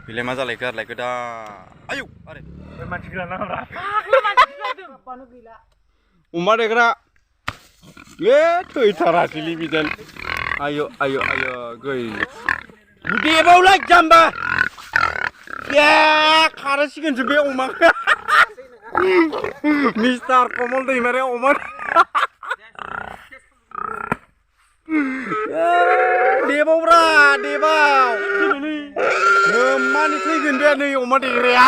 Bila मा जालायखो आरोलायखो दा आयौ आरे मानसि गैला नामा अमा देग्रा ले थैथारासैलै बिदेन आयौ आयौ आयौ गै देबावलाय जाम्बा ए खारसिगोनसो बे अमाखौ मिस्टार कमल दैमारिया अमा देबावब्रा देबाव मानि थैगोन बे नै अमा देग्राया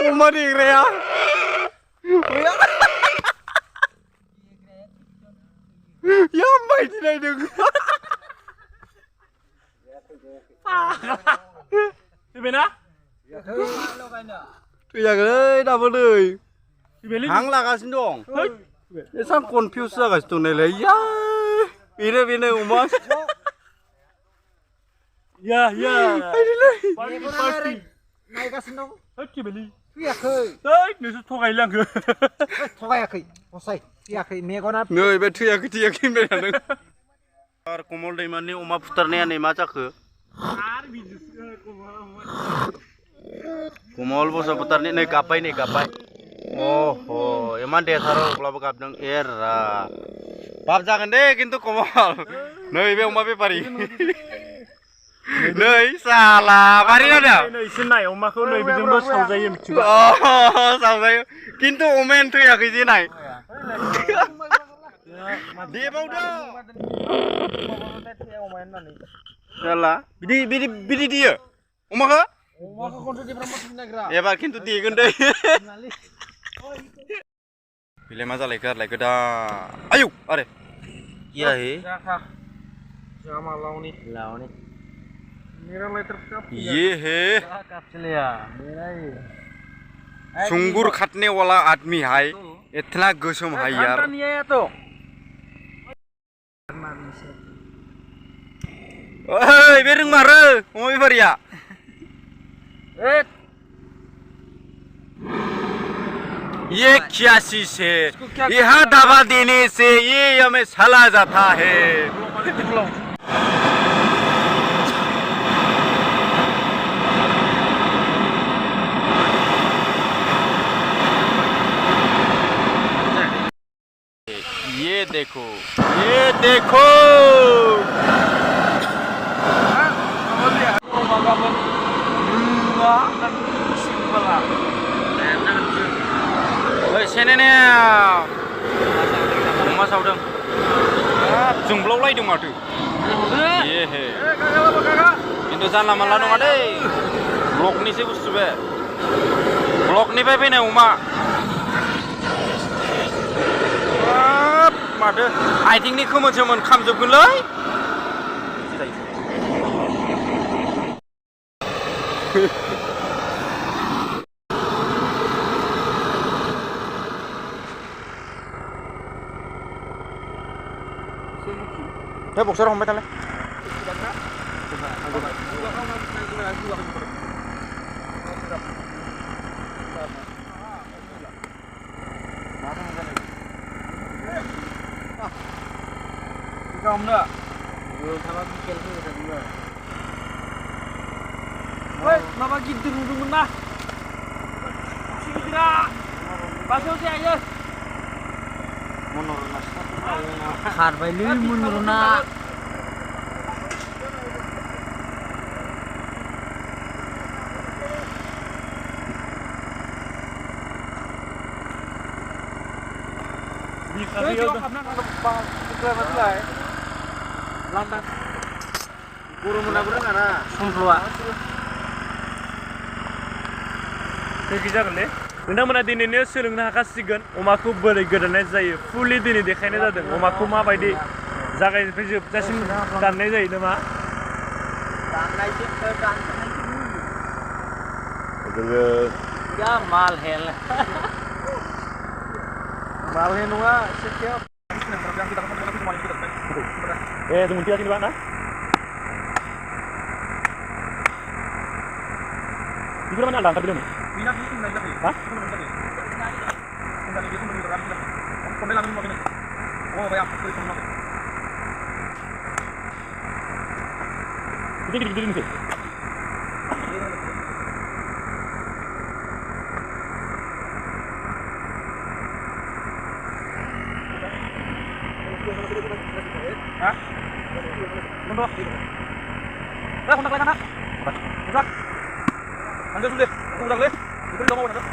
अमा देग्राया या मायदि नायदों फैबायना थैयाखै दाबो नै हां लागासिनो दं एसां कनफिउस जागासिनो दं नायलाय या बेनो अमा या पार्टी नायगासिनो दं फैबायलै फैयाखै नोंसोर थगायलै आंखो थगायाखै हसाय फैयाखै मेगना नै बे थैयाखै होनबाय थादों आरो कमल दैमारिनि अमा फुथारनाया नै मा जाखो कमल बसुमतारिनि नै गाबबाय अह इमान देथारो अब्लाबो गाबदों एरा बाप जागोन दे खिन्थु कमल नै बे अमा बेफारि नै साला मारै जादों नै एसे नाय अमाखौ नै बिजोंबो सावजायो मिथिगौ सावजायो खिन्थु अमायानो थैयाखै जे नाय देबावदो साला बिदि दियो अमाखौ एबार खिन्थु देगोन दे बिलाय मा जालायखो आरोलायखो दा आयौ आरे क्या है ये है सुंगुर काटने वाला आदमी है इतना गोसोम है यार ओए बे रोंमारो अमा बेफारिया ये क्या चीज है यहाँ दवा देने से ये हमें चला जाता है ये देखो सेनेने अमा सावदों जोंब्लावलायदों माथो खिन्थु जानला मानला नङा दै ब्लकनिसो बुस्थु बे ब्लकनिफ्राय फैनाय अमा माथो आथिंनि खोमोन खामजोबगोनलै हे बक्सर हमबाय थालाय माबा गिदिर नुदोंमोन ना गिदिरा बासायाव जायो खारबायलै मनरना guru menabrak mana? Sumplua. Kayak जागोन ले नोंथांमोना दिनैनो सोलोंनो हाखासिगोन अमाखौ बोरै गोदानाय जायो फुलि दिनै देखायनाय जादों अमाखौ माबायदि जागायनिफ्राय जोबजासिम दाननाय जायो नामा Ya malhel. Malhel nunggu setiap. tunggu dia sini bang, di mana ada belum? Hah? Ini gede-gede nih. Contoh. Kontak lagi anak. Kontak. Lanjut dulu. Kontak dulu. Itu dong mau nanti.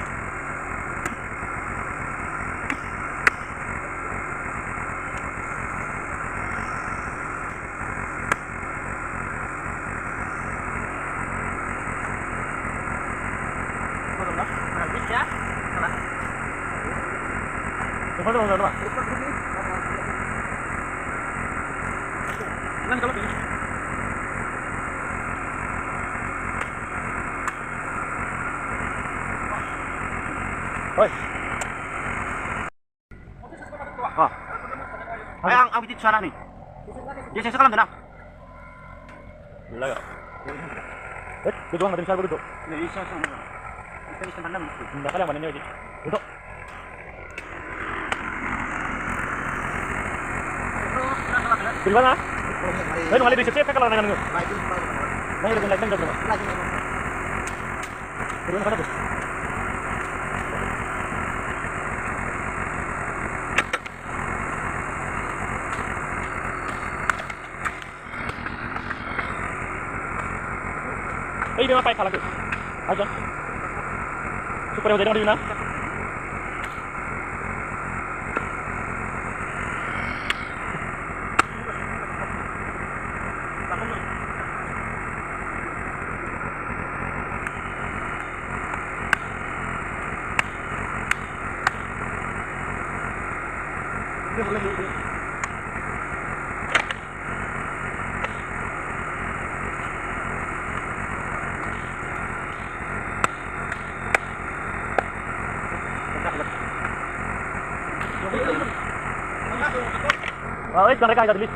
Ay, ang bitit sana nih. Dia saya sekarang tenang. Gila ya. Itu doang ada misal begitu. Nggak bisa sama. Kita bisa tanam. Enggak kali yang mana ini aja. Itu. Di mana? Ayo ngalih di situ kalau nangan. Nah, itu lagi enggak berapa. Turun mana tuh? Eh, dia ngapain kalah tuh? Aja. Supaya jadi mana? Oh, jangan mereka ada di sini.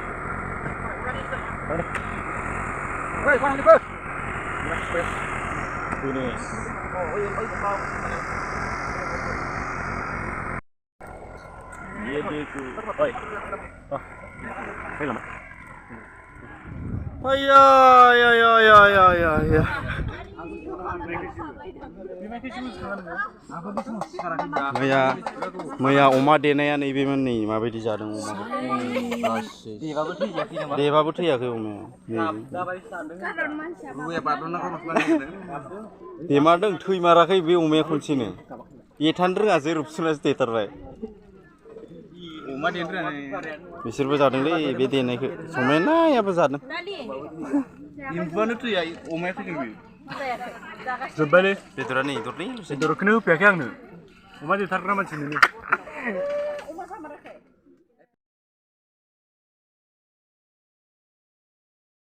Woi, mana nih, Ini. Iya itu. Oi. Oh. Ayo lama. Ayah, ya. Maya oma denayan ibe mani mabaidi jadong oma. Debaबो थैयाखै अमाया. बेमारदों थैमाराखै बे अमाया खनसेनो. एथान रोङा जेरुपसुनासो देथारबाय. अमा देनो रोङा. बिसोरबो जादोंलै बे देनायखौ. समायनायाबो जादों. एम्फौआनो थैया अमाया थैदों बे. Coba deh. Betulan nih, Bedorknya hobiaknya anu. Oma ditariknya macam ini.